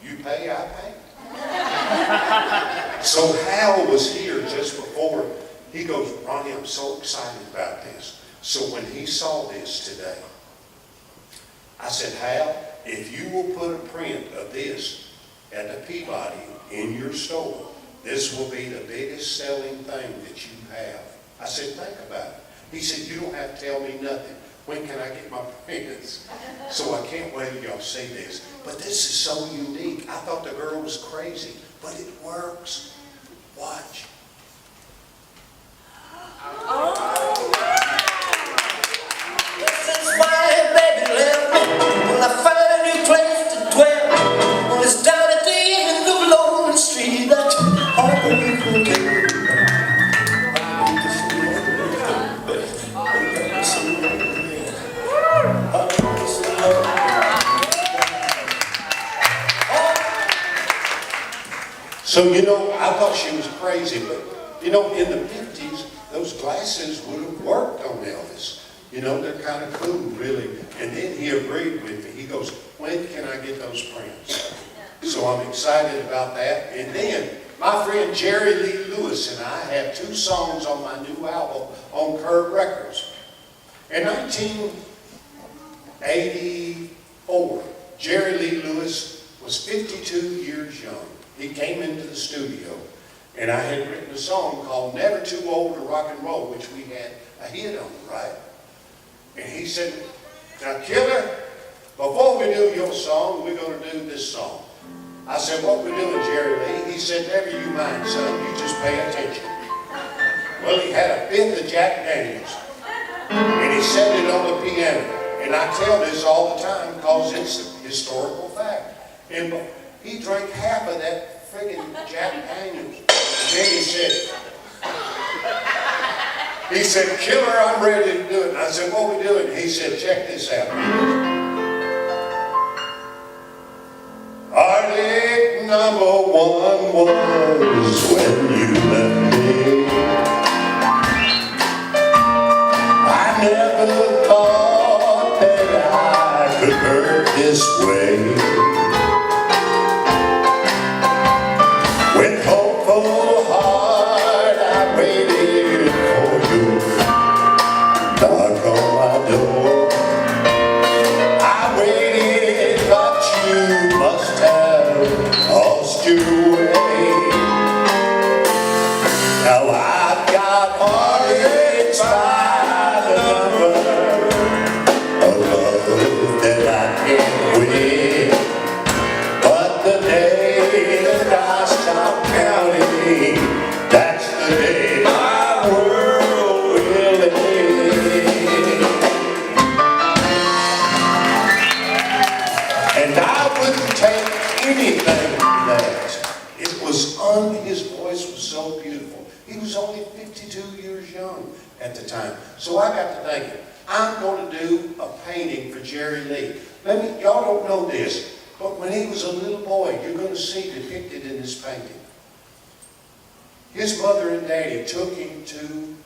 You pay, I pay. So Hal was here just before. He goes, Ronnie, I'm so excited about this. So when he saw this today, I said, Hal, if you will put a print of this at the Peabody in your store, this will be the biggest selling thing that you have. I said, think about it. He said, you don't have to tell me nothing. When can I get my prints? So I can't wait till y'all see this. But this is so unique. I thought the girl was crazy, but it works. Watch. This is why baby left me. When I find a new place to dwell. When it's down at the end of Lonely Street that heartbreak will get. So, you know, I thought she was crazy, but, you know, in the 50s, those glasses would have worked on Elvis. You know, they're kind of cool, really. And then he agreed with me. He goes, when can I get those prints? So I'm excited about that. And then, my friend Jerry Lee Lewis and I have 2 songs on my new album on Curb Records. In 1984, Jerry Lee Lewis was 52 years young. He came into the studio, and I had written a song called Never Too Old to Rock and Roll, which we had a hit on, right? And he said, now, Killer, before we do your song, we're going to do this song. I said, what we doing, Jerry Lee? He said, never you mind, son, you just pay attention. Well, he had a 5th of Jack Daniels, and he set it on the piano. And I tell this all the time because it's a historical fact. And he drank half of that friggin' Jack Daniels. And then he said, Killer, I'm ready to do it. And I said, what are we doing? He said, check this out. Heartache number 1 was when you left me. I never thought that I could hurt this way. With hopeful heart, I waited for you. Knock on my door. I waited, but you must have lost your way. Now I've got heartaches by the number of love that I can't win. But the day that I stop counting, that's the day my world will end. And I wouldn't take anything from that. It was his voice was so beautiful. He was only 52 years young at the time. So I got to thinking, I'm going to do a painting for Jerry Lee. Y'all don't know this, but when he was a little boy, you're going to see depicted in this painting. His mother and daddy took him to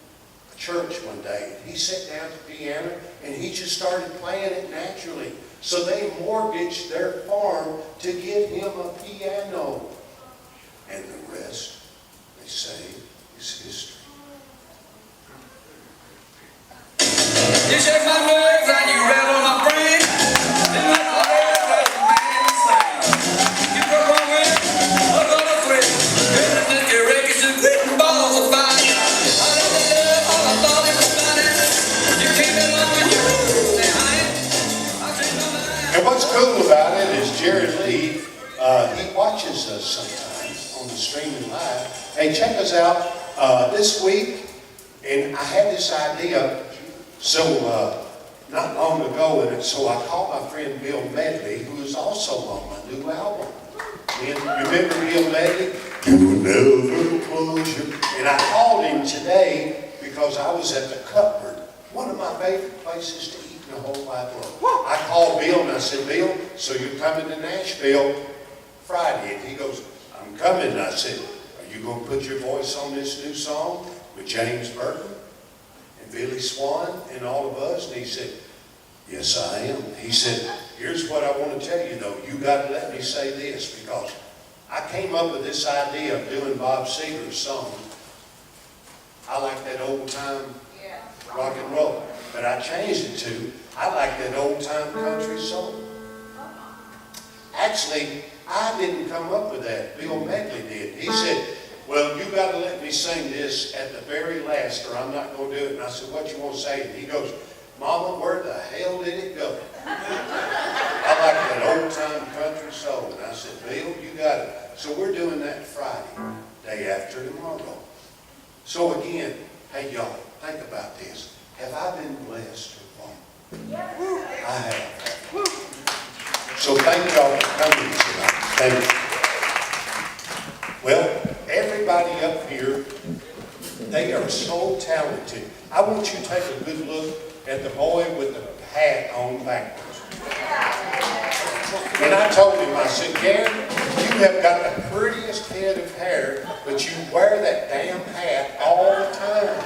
a church one day. He sat down at the piano and he just started playing it naturally. So they mortgaged their farm to get him a piano. And the rest, they say, is history. You shake my legs and you rattle my brain. You make my legs as a man insane. You broke my wing, I'm gonna quit. You're the Nicky Ricketts and quitting balls of fire. I never did all I thought it was funny. You came along with your rules, say I changed my mind. And what's cool about it is Jerry Lee, he watches us sometimes on the streaming live. Hey, check us out this week. And I had this idea. So, not long ago, and so I called my friend Bill Medley, who is also on my new album. And you remember Bill Medley? You will never close your... And I called him today because I was at the Cupboard, one of my favorite places to eat in the whole wide world. I called Bill and I said, Bill, so you're coming to Nashville Friday? And he goes, I'm coming. And I said, are you going to put your voice on this new song with James Burton? Billy Swan and all of us? And he said, yes, I am. He said, here's what I want to tell you though. You got to let me say this, because I came up with this idea of doing Bob Seger's song. I like that old time rock and roll. But I changed it to, I like that old time country song. Actually, I didn't come up with that. Bill Medley did. He said, well, you got to let me sing this at the very last or I'm not going to do it. And I said, what you want to say? And he goes, Mama, where the hell did it go? I like that old time country song. And I said, Bill, you got it. So we're doing that Friday, day after tomorrow. So again, hey y'all, think about this. Have I been blessed or what? I have. So thank y'all for coming tonight. Thank you. Well, everybody up here, they are so talented. I want you to take a good look at the boy with the hat on backwards. And I told him, I said, Gary, you have got the prettiest head of hair, but you wear that damn hat all the time.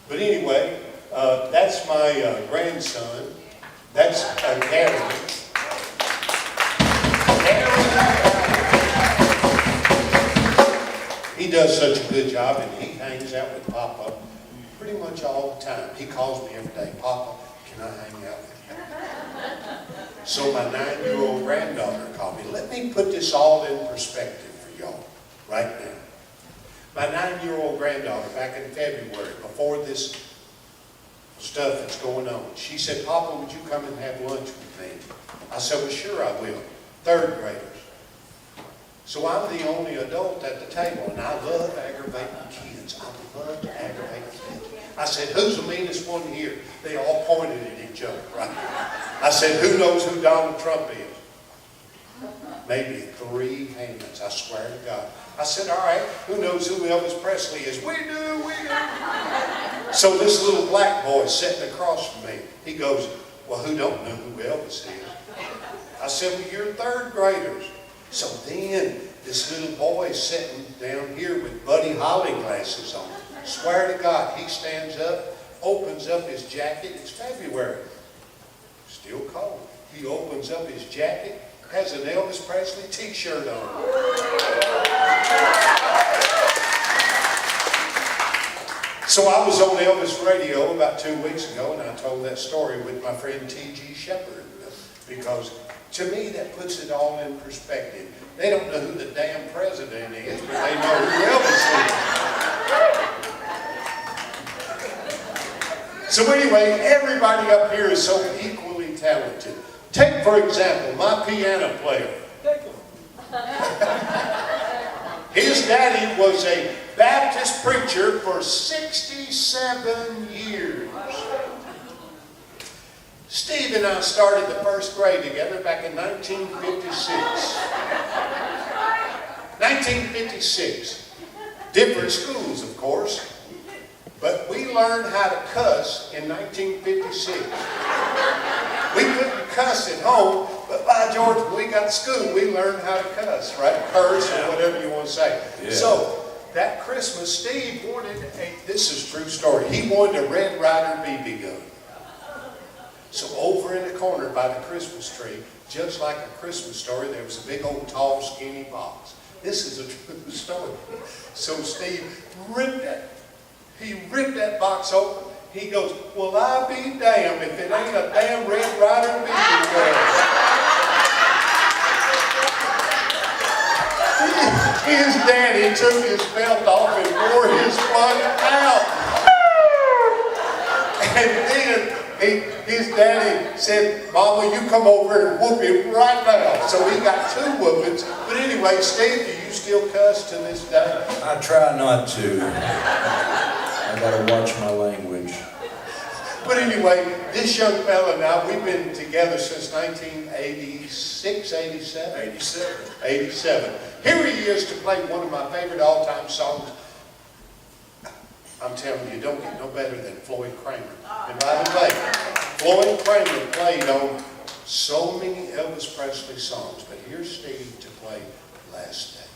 But anyway, that's my grandson. That's Gary. He does such a good job, and he hangs out with Papa pretty much all the time. He calls me every day, Papa, can I hang out with you? So my 9-year-old granddaughter called me. Let me put this all in perspective for y'all right now. My 9-year-old granddaughter, back in February, before this stuff that's going on, she said, Papa, would you come and have lunch with me? I said, well, sure I will. 3rd graders. So I'm the only adult at the table, and I love aggravating kids. I love to aggravate kids. I said, who's the meanest one here? They all pointed at each other, right? I said, who knows who Donald Trump is? Maybe 3 hands, I swear to God. I said, all right, who knows who Elvis Presley is? We do, we do. So this little black boy sitting across from me, he goes, well, who don't know who Elvis is? I said, well, you're 3rd graders. So then this little boy is sitting down here with Buddy Holly glasses on. Swear to God, he stands up, opens up his jacket. It's February. Still cold. He opens up his jacket, has an Elvis Presley t-shirt on. So I was on Elvis radio about 2 weeks ago, and I told that story with my friend T.G. Shepherd, because to me that puts it all in perspective. They don't know who the damn president is, but they know who Elvis is. So anyway, everybody up here is so equally talented. Take, for example, my piano player. His daddy was a Baptist preacher for 67 years. Steve and I started the 1st grade together back in 1956. 1956. Different schools, of course. But we learned how to cuss in 1956. We couldn't cuss at home, but by George, when we got to school, we learned how to cuss, right? Curse or whatever you want to say. Yeah. So that Christmas, Steve wanted this is a true story, he wanted a Red Ryder BB gun. So over in the corner by the Christmas tree, just like a Christmas story, there was a big old tall skinny box. This is a true story. So Steve ripped that box open. He goes, well, I be damned if it ain't a damn Red Ryder BB gun. His daddy took his belt off and wore his plug out. And then his daddy said, Mama, you come over and whoop him right now. So he got 2 whoopings. But anyway, Steve, do you still cuss to this day? I try not to. I gotta watch my language. But anyway, this young fella and I, we've been together since 1986, 87? 87. Here he is to play one of my favorite all-time songs. I'm telling you, don't get no better than Floyd Kramer. And by the way, Floyd Kramer played on so many Elvis Presley songs, but here's Steve to play Last Day.